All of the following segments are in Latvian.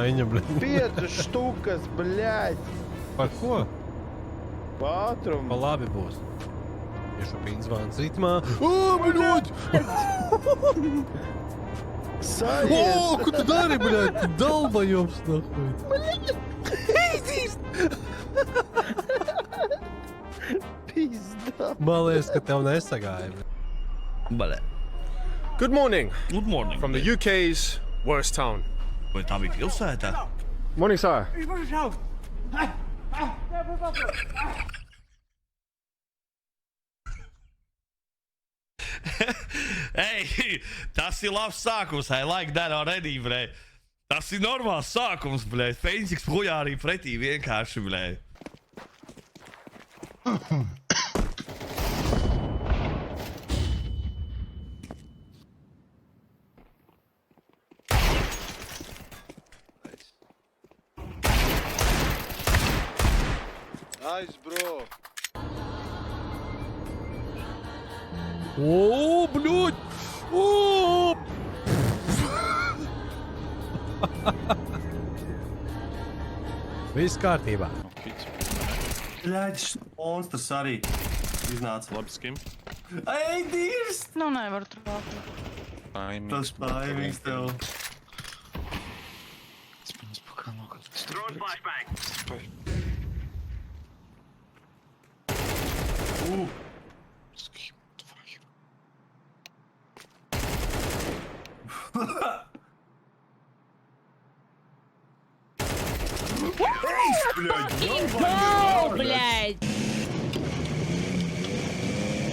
maiņa, bļaļ. 5 štukas, bļaļ. Par ko? Pa Pātrumu. labi būs. Iešu pīnzvāns ritmā. O, bļaļ! O, ko tu dari, bļaļ? Tu dalbajums, nahuj. Pizdā. Man liekas, ka tev nesagāja, bļaļ. Good morning Good morning. from the UK's worst town. Vai tā bija pilsēta? Morning, sir. Ei, tas ir labs sākums. I like that already, bre. Tas ir normāls sākums, bre. Fēniks hujā arī pretī vienkārši, bre. Nice, bro. O, bļaļ! O! Viss kārtībā. Ļaģis monstrs arī iznāca. Labi, skim. Ei, Dievs! Nu, nevar trāpīt. Tas baimīgs tev. Go, блядь!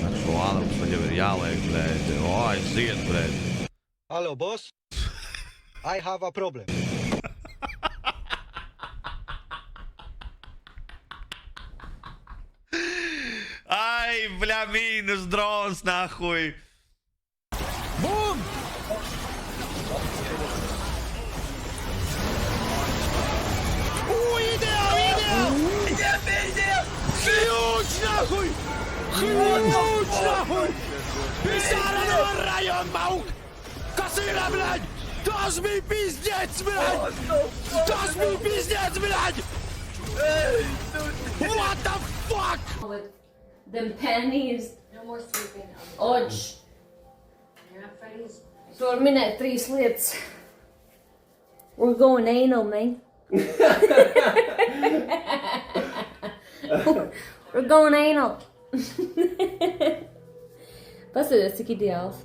Ar šo ānums man jau ir jāliek, bre. O, aiziet, bre. Hello, boss. I have a problem. Ai, bļa, mīnus drons, nahuj. Bum! Huge, nahuj! Huge, nahuj! Pisāra no rajona bauk! Kas ir, bļaļ? Tas bija pizdēts, bļaļ! Tas bija pizdēts, bļaļ! What the fuck? With them pennies. No more sleeping. Odž. You're not Freddy's. Tu var minēt 3 lietas. We're going anal, man. We're going anal. Paskatieties, cik ideāls.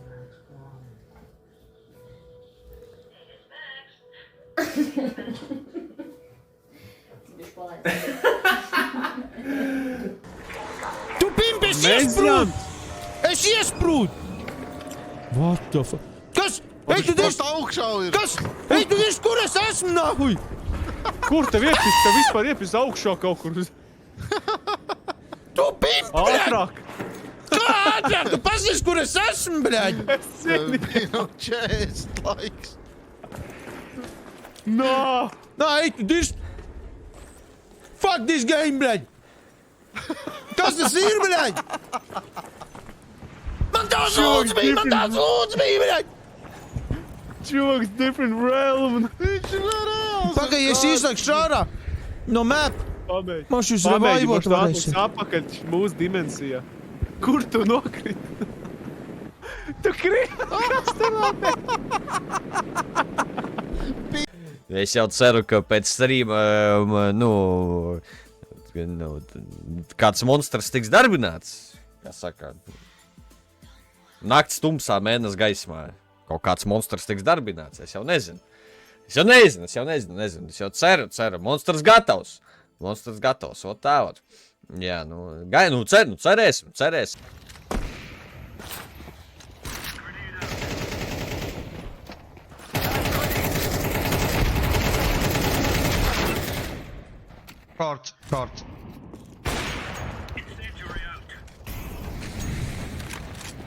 Tu pimpi, es iesprūdu! Es iesprūdu! What the fuck? Kas? Ej, tu dirst augšā ir! Kas? Ej, tu dirst, kur es esmu, nahuj? Kur tev iepist? Tev vispār iepist augšā kaut kur. Tu pimpi, bļaļ! Ātrāk. Kā ātrāk? Tu pasies, kur es esmu, bļaļ! Es zini. 40 laiks. Nā. Nā, ej, tu dirst! Fuck this game, bļaļ! Kas tas ir, bļaļ? Man tāds lūdz bija, bļaļ! Čoks, different realm. Viņš ir reāls. Pagaid, es izlaiku ārā no map. Pabeidz. Man šis revaivot varēsi. Apakaļ mūsu dimensijā. Kur tu nokriti? Tu kriti? Kas tev Es jau ceru, ka pēc streama, kāds monstrs tiks darbināts. Kā saka, nakts tumsā, mēnes gaismā. Kaut kāds monstrs tiks darbināts, es jau nezinu. Es jau ceru. Monstrs gatavs. O tā, ot. Jā, cerēsim. Short.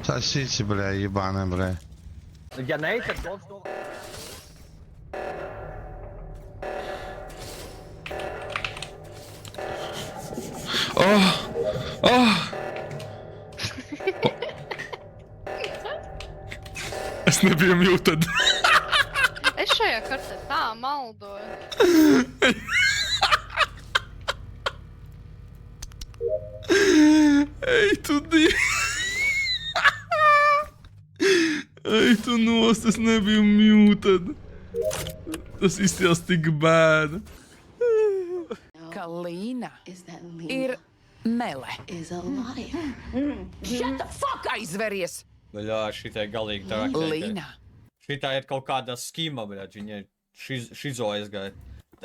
Сосите, бля, ебаные, бля. Ja nee, tad dots to... Es nebiju muted. Es šajā kartē tā maldoju. Ej, tu Ej, tu nos, tas nebija muted. Tas izskatās tik bēda. Ka Līna ir mele. Shut the fuck aizveries! Bļā, šitai galīgi tā. Līna. Šitā ir kaut kāda skima, bļā, viņa šizo aizgāja.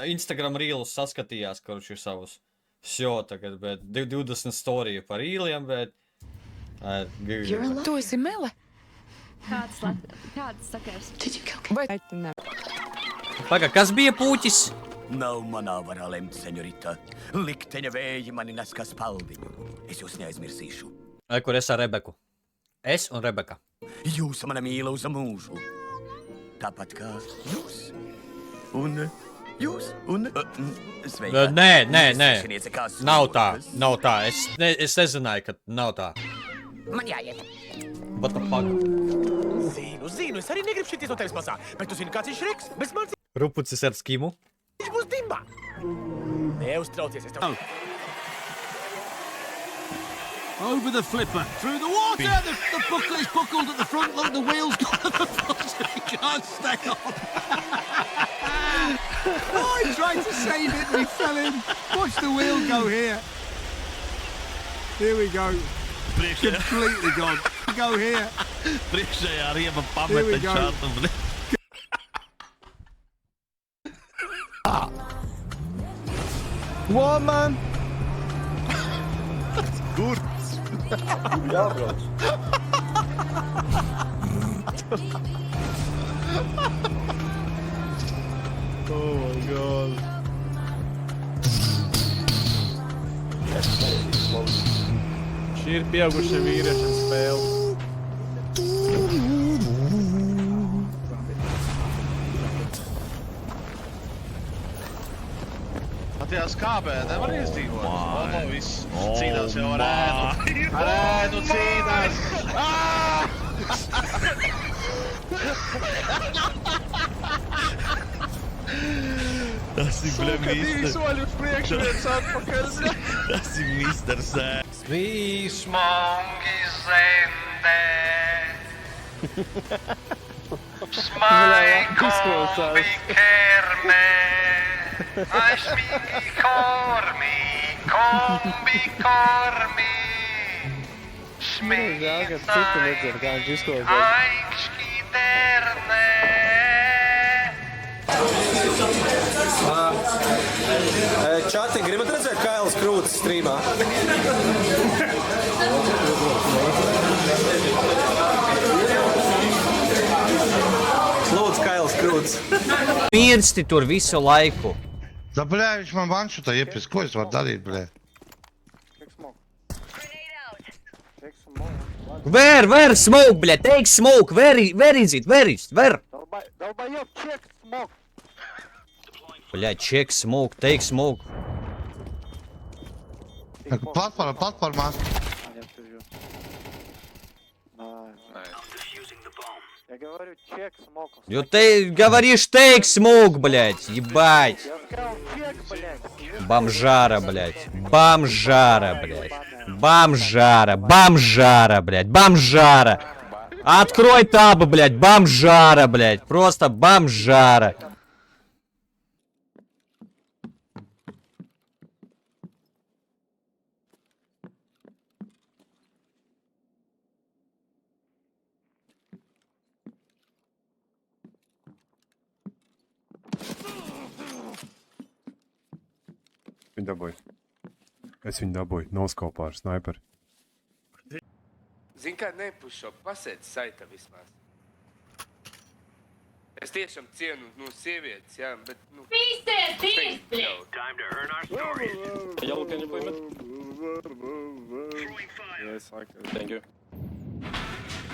Instagram rīlus saskatījās, kurš ir savus. Всё, tagad, bet 20 storiju par īliem, bet... Tu esi mele? Kāds sakars? Vai Paga, kas bija puķis? Nav manā varā lemt, seņorita. Likteņa vēji mani nes kā spalviņu. Es jūs neaizmirsīšu. Kur es ar Rebeku? Es un Rebeka. Jūs mana mīla uz mūžu. Tāpat kā jūs. Un jūs. Un sveika. Nē. Nav tā. Es nezināju, ka nav tā. Man jāiet. What the fuck? Zinu, es arī negribu šities no tevis masā. Bet tu zini, kāds ir Šreks? Bez manis Rupucis ar skimu. viņš būs dimbā. Neuztraucies, es tev... Over the flipper, through the water. The buckle is buckled at the front. Look, the wheel's gone at the bottom. He can't stay on. Oh, he tried to save it and he fell in. Watch the wheel go here. Here we go. Completely gone. Go here. Priekšējā rieba Here pameta we go. čatu, bļa. Woman! Oh my god. Šī ir pieaugušie vīrieši spēle. Tajā skābē nevar izdzīvot. Omo, viss cīnās jau ar ēnu. Ar ēnu cīnās. Tas ir, bļa, Divi mister. soļi uz priekšu, viens atpakaļ. Tas ir mister Sē. Smongi zende. Izklausās. Kerme. Ai šmīgi kormi. Kombi kormi. Žēl, ka citu nedzird, kā viņš izklausās. Aikški derne. Čati, gribat redzēt Kailas Krūts streamā? Lūdzu, Kailas Krūts. Mirsti tur visu laiku. Da, bļā, viņš man vanšutā iepis. Ko es varu darīt, bļā? Where smoke, bļa, take smoke, where is it? Долбоёб, чек, смог. Bļa, check smoke, take smoke. Платформа. Я говорю, чек, смог. Ты говоришь take smoke, блядь, ебать. Я сказал, чек, блядь. Бомжара, блядь. Бомжара, блядь. Бомжара. Открой таб, блядь. Бомжара, блядь. Просто бомжара. Viņu dabūju. Es viņu dabūju. Noskopā ar sniperi. Zini, kā nepušo, pasēdz saita vismaz. Es tiešām cienu no sievietes, jā, bet, nu... Pīsties! Time to earn our stories. Yellow, can you play mid? Yes, I can. Thank you.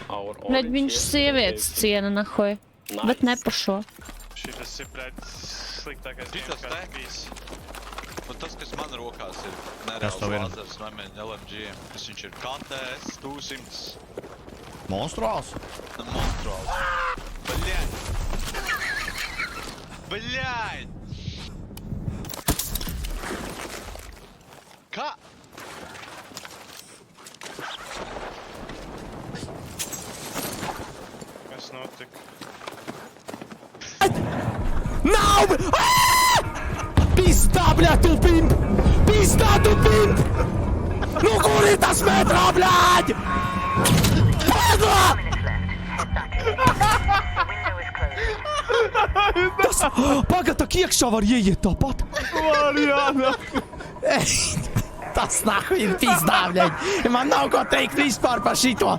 Bļaļ, viņš sievietes ciena, nahoj. Bet ne par šo. Šitas ir, bļaļ, sliktākais games, kāds bijis. Un tas, kas man rokās ir Tas tev ir? nereāls lazers, nemēģina LMG, kas viņš ir KTS 200. Monstruāls? Monstruāls. Bļaļ! Au! Pizdā, bļaļ, tu pimp! Pizdā, tu pimp! Nu, kur ir tas metrā, bļaļ? Pēdā! Tas, paga, tak iekšā var ieiet tāpat. Marijāna! Tas nahu ir pizdā, bļaļ. Man nav ko teikt vispār par šito.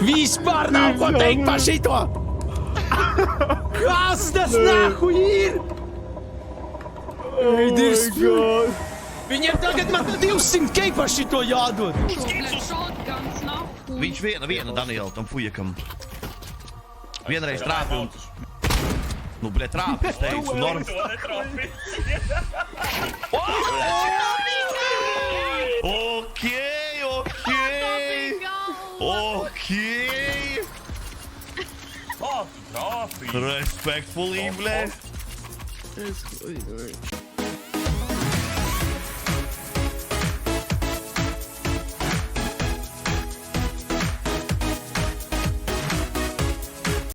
Vispār nav ko teikt par šito. Kas tas nahu ir? Ej, Dievs, viņiem tagad man 200 kei par šito jādod. Viņš viena Daniela tam fujakam. Vienreiz trāpi un... Nu, bļē, trāpi, es teicu, norm... Okei. Respectfully, bļē.